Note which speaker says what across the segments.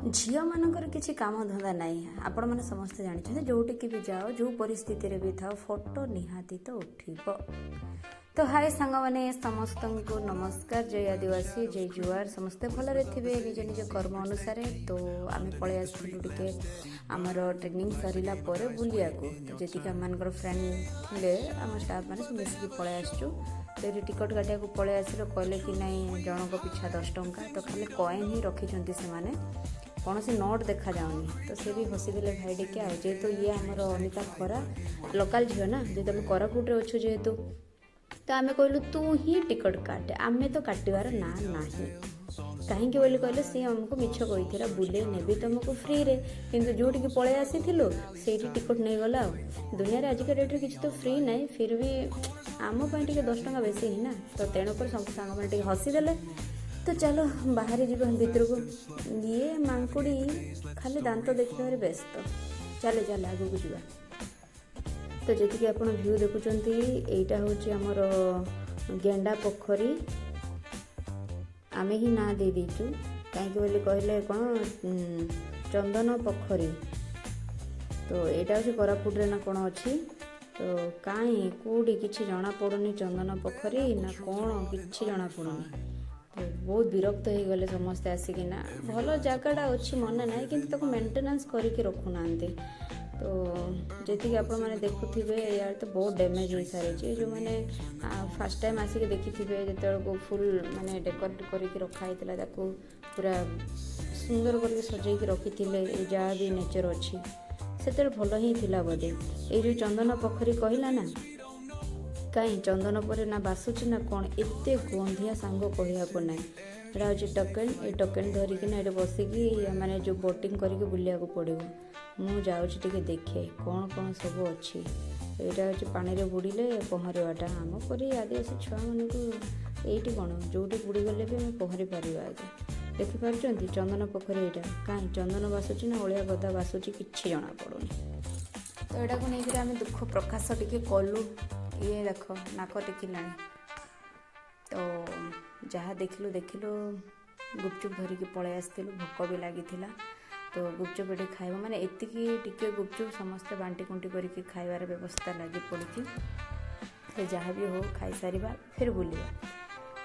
Speaker 1: झील मानकर किसी काम धंदा नहीं आपण मैंने समस्ते जानते जोटिकी भी जाओ जो परिस्थिति रे भी था फोटो निहाती तो उठिब। तो हाय सांग मैंने समस्त को नमस्कार। जय आदिवासी जय जुआर समस्ते भलरे थे निज निज कर्म अनुसार। तो आम पलि आसलु टे आमर ट्रेनिंग सरला बुलिया को तो जी आम फ्रेंड थे आम स्टाफ मैंने मिसिक पलि आसचु। तो ये टिकट काटिया पलि आसिल कहले कि नहीं जनक पिछा 10 टंका तो खाली कॉइन ही रखिंट से कौन सी नोट देखा जाऊनी। तो सी भी हसीदे भाई टिके जेहेतु ये आमर अनिता खरा लोकल झील ना जेहेतु आम कोरापुट अच्छु जेहेतु तो आम कहलु तू ही टिकट काटे आम तो काटबार ना नहीं कहीं कहले सी आमको मिछ कही बुले नेबी तुमको फ्री रे किंतु जोटिकी पलि आसी से टिकट नहीं गला। दुनिया आजिका डेट्रे किसी तो फ्री नहीं फिर भी आम टे 10 टंका बेसी ही ना। तो तेणुक सब सांग मैंने हसीदे तो चलो बाहरी जीव भितर को ये मांकुड़ी खाली दांत देखने व्यस्त चले चले आगू को जीवा। तो जी आप व्यू देखुं यहीटा हूँ आमर गेंडा पोखरी आमे ही ना दे दीचु कहीं कहले कौन चंदन पोखरी। तो यहाँ हूँ कोरापुट ना कौन अच्छी तो कहीं कौटी किसी जना पड़ुनी चंदन पोखरी ना कौन किसी जना पड़ुनी। तो बहुत विरक्त हो गले समस्ते आसिकिना भल जगटा अच्छी मन ना कि मेंटेनेंस करके रखुना। तो जी आप देखुवे यार तो बहुत डैमेज हो सारी जो मैंने फास्ट टाइम आसिक देखी जो फुल माने डेकोरेट करके रखाई पूरा सुंदर करके सजाई रखी जहाँ भी नेचर अच्छी से भल ही थिला बोधे। ये जो चंदन पोखरी कहला ना कहीं चंदन पर ना बासुची ना कौन एत गंधिया सांग कहू ना। यहाँ हूँ टोकेन ये टोकेन धरिकी ये बसिकी मैंने जो बोटिंग करके बुलिया पड़ो मु जाऊँगी देखे कौन कौन सब अच्छी। यहाँ हूँ पानी रे बुड़े पहरवाटा आम पर आदिवासी छुआ मान को ये कौन जो बुड़ी गले भी आम पहरी पार आगे देखिपार चंदन पोखरी यहाँ कहीं चंदन बासुची ना ओलिया गदा बासुची कि जना पड़ूनी। तो यहाँ को लेकर आम दुख प्रकाश टे कलु ये देख नाक टेकिला। तो जहाँ देखिलु गुपचुप धरिकी पलि आसलु भोक भी लगी तो गुपचुप ये खाइब माने एतिकी टिके गुपचुप समस्ते बांटी कुंटी करके खाइबार व्यवस्था लगी पड़ी। तो जहाँ भी हो खाई सारिबा फिर बुलिया।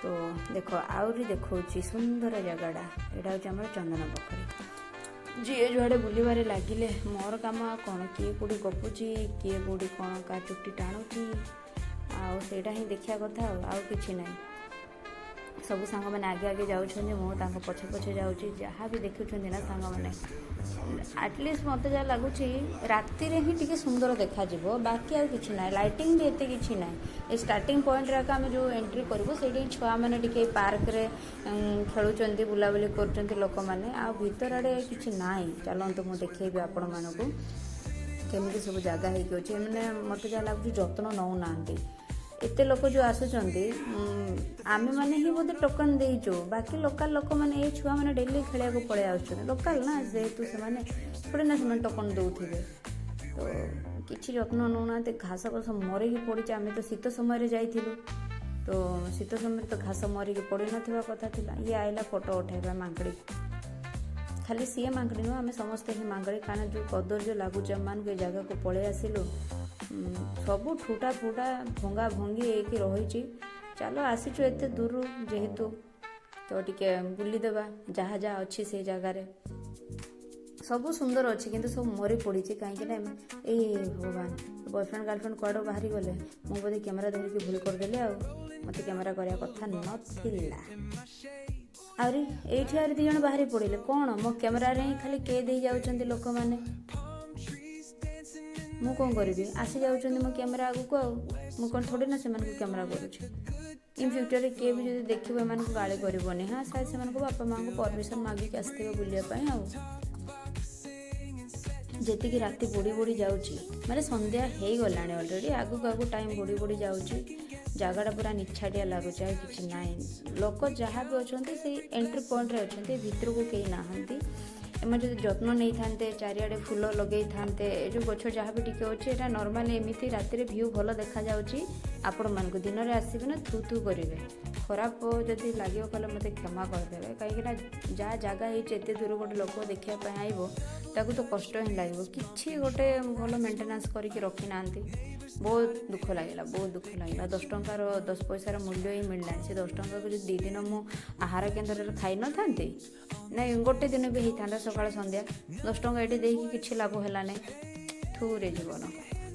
Speaker 1: तो देख आहरी देखा सुंदर जगटा यहाँ हूँ आम चंदन पोखरी जी जुआड़े बुलबारे लगिले मोर काम कौन किए कौटी गपुची किए कौटी कौन का चुट्टी टाणुची आईटा ही देखा कथा आउ कि ना। सब सांग मैंने आगे आगे जाऊँ पछे पछे जाऊँगी जहाँ भी देखुं ना सांग मैंने आटलिस्ट मत जहाँ लगुच राति रे ही टिके सुंदर देखा बाकी आ कि ना लाइटिंग भी एते किछि ना। ये स्टार्टिंग पॉइंट रे आम जो एंट्री करूँ से छुआ मैंने टिके पार्क रे खेलुंट बुलाबुली कर लोक मैंने आ भीतर आड़े कि ना। चलतु मुझे देखी आपण मानक केमी सब जगह होती मैंने मत जहाँ लगुच जत्न नौ ना एते लोक जो आसुचंदी आमे माने ही बोधे टोकन देइचो बाकी लोकल लोक माने ये छुआ माने डेली खेलिया को पळे आउछन लोकल ना जेहेतु से माने थोड़े ना से टोकन दउथिबे। तो किछि जत्न नौना घास घास मरिकी पड़ी आमे तो शीत समय जाइथिलु तो शीत समय तो घास मरिकी पड़ी नथिबा कथा थिला। ये आइला फोटो उठाइबा मांकड़ी खाली सीए मांकड़ी नुह आम समस्ते ही मांकड़ी कारण जो कदर्य लगुच मान के जगह को पलि आसिलु सब ठुटा फुटा भंगा भंगी एक रही। चलो आसीचु एते दूर जेहेतु तो टिके बुलीदेवा जहाँ जहाँ अच्छी से जगार सब सुंदर अच्छी किंतु सब मरी पड़ी कहीं भगवान बॉयफ्रेंड गर्लफ्रेंड कड़ बाहरी गले मु बोधे कैमेरा धरिकी भूल करदेली मत कैमेरा करने कथा नाला आहरी एठी आहरी 2 जण बाहरी पड़े कौन मो कैमेरा रे खाली के दे जाउचंदी लोक माने मु कौन करी आसी जाऊँ मो कैमेरा आगू को मु कौन थोड़ी ना से कैमेरा करुच्छे। इन फ्यूचर किए भी जो देखो एम गाड़ी करनी हाँ शायद से बापा माँ को परमिशन मागिक आसते बुलापाई जी राति बुड़ी बुड़ी जाऊँगी माने संध्या हो गला अलरेडी आगू आगू टाइम बुड़ी बुड़ी जाऊँगी जगटा पूरा निछाटिया लगुच कि ना लोक जहाँ भी अच्छा से एंट्री पॉइंट रे अच्छा भितर को कहीं नहांती एम जो जत्न नहीं था चारिआडे फूल लगे था जो गछ जहाँ भी टिके अच्छे यहाँ नॉर्मल एमती राति भ्यू भल देखा जाऊँगी आपण मान दिन में आसबे ना थू थू करेंगे ଖରାପ ଯଦି ଲାଗିବ କହିଲେ ମୋତେ କ୍ଷମା କରିଦେବେ, କାହିଁକିନା ଯାହା ଜାଗା ହେଇଛି ଏତେ ଦୂର ଗୋଟେ ଲୋକ ଦେଖିବା ପାଇଁ ଆଇବ ତାକୁ ତ କଷ୍ଟ ହିଁ ଲାଗିବ। କିଛି ଗୋଟେ ଭଲ ମେଣ୍ଟେନାନ୍ସ କରିକି ରଖିନାହାନ୍ତି। ବହୁତ ଦୁଃଖ ଲାଗିଲା, ବହୁତ ଦୁଃଖ ଲାଗିଲା। 10 ଟଙ୍କାର 10 ପଇସାର ମୂଲ୍ୟ ହିଁ ମିଳିଲାନି। ସେ 10 ଟଙ୍କାକୁ ଯଦି 2 ଦିନ ମୁଁ ଆହାର କେନ୍ଦ୍ରରେ ଖାଇନଥାନ୍ତି, ନାଇଁ ଗୋଟେ ଦିନ ବି ହେଇଥାନ୍ତା ସକାଳ ସନ୍ଧ୍ୟା, 10 ଟଙ୍କା ଏଠି ଦେଇକି କିଛି ଲାଭ ହେଲାନି। ଥୁରେ ଜୀବନ।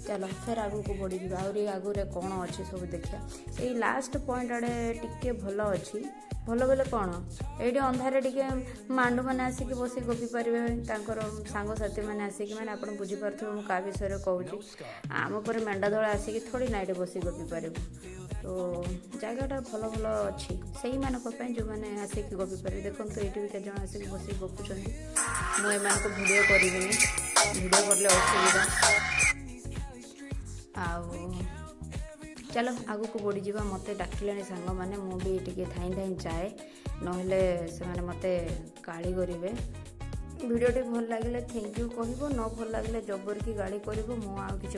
Speaker 1: ଚାଲ ଫେର ଆଗକୁ ବଢ଼ିଯିବା, ଆହୁରି ଆଗରେ କ'ଣ ଅଛି ସବୁ ଦେଖିବା। ଏଇ ଲାଷ୍ଟ ପଏଣ୍ଟ ଆଡ଼େ ଟିକେ ଭଲ ଅଛି। ଭଲ ବୋଲେ କ'ଣ, ଏଇଠି ଅନ୍ଧାରରେ ଟିକେ ମାଣ୍ଡୁମାନେ ଆସିକି ବସି ଗପି ପାରିବେ, ତାଙ୍କର ସାଙ୍ଗସାଥିମାନେ ଆସିକି, ମାନେ ଆପଣ ବୁଝିପାରୁଥିବେ ମୁଁ କାହା ବିଷୟରେ କହୁଛି। ଆମ ପରେ ମେଣ୍ଢା ଦଳ ଆସିକି ଥୋଡ଼ି ନା ଏଠି ବସି ଗପି ପାରିବୁ। ତ ଜାଗାଟା ଭଲ ଭଲ ଅଛି ସେଇମାନଙ୍କ ପାଇଁ ଯେଉଁମାନେ ଆସିକି ଗପି ପାରିବେ। ଦେଖନ୍ତୁ ଏଇଠି ବି କେତେଜଣ ଆସିକି ବସିକି ଗପୁଛନ୍ତି। ମୁଁ ଏମାନଙ୍କୁ ଭିଡ଼ିଓ କରିବିନି, ଭିଡ଼ିଓ କଲେ ଅସୁବିଧା। ଆଉ ଚାଲ ଆଗକୁ ବଢ଼ିଯିବା। ମୋତେ ଡାକିଲେଣି ସାଙ୍ଗମାନେ, ମୁଁ ବି ଟିକେ ଧାଇଁ ଧାଇଁ ଯାଏ, ନହେଲେ ସେମାନେ ମୋତେ ଗାଳି କରିବେ। ଭିଡ଼ିଓଟି ଭଲ ଲାଗିଲେ ଥ୍ୟାଙ୍କ ୟୁ କହିବ, ନ ଭଲ ଲାଗିଲେ ଜବରକି ଗାଳି କରିବ। ମୁଁ ଆଉ କିଛି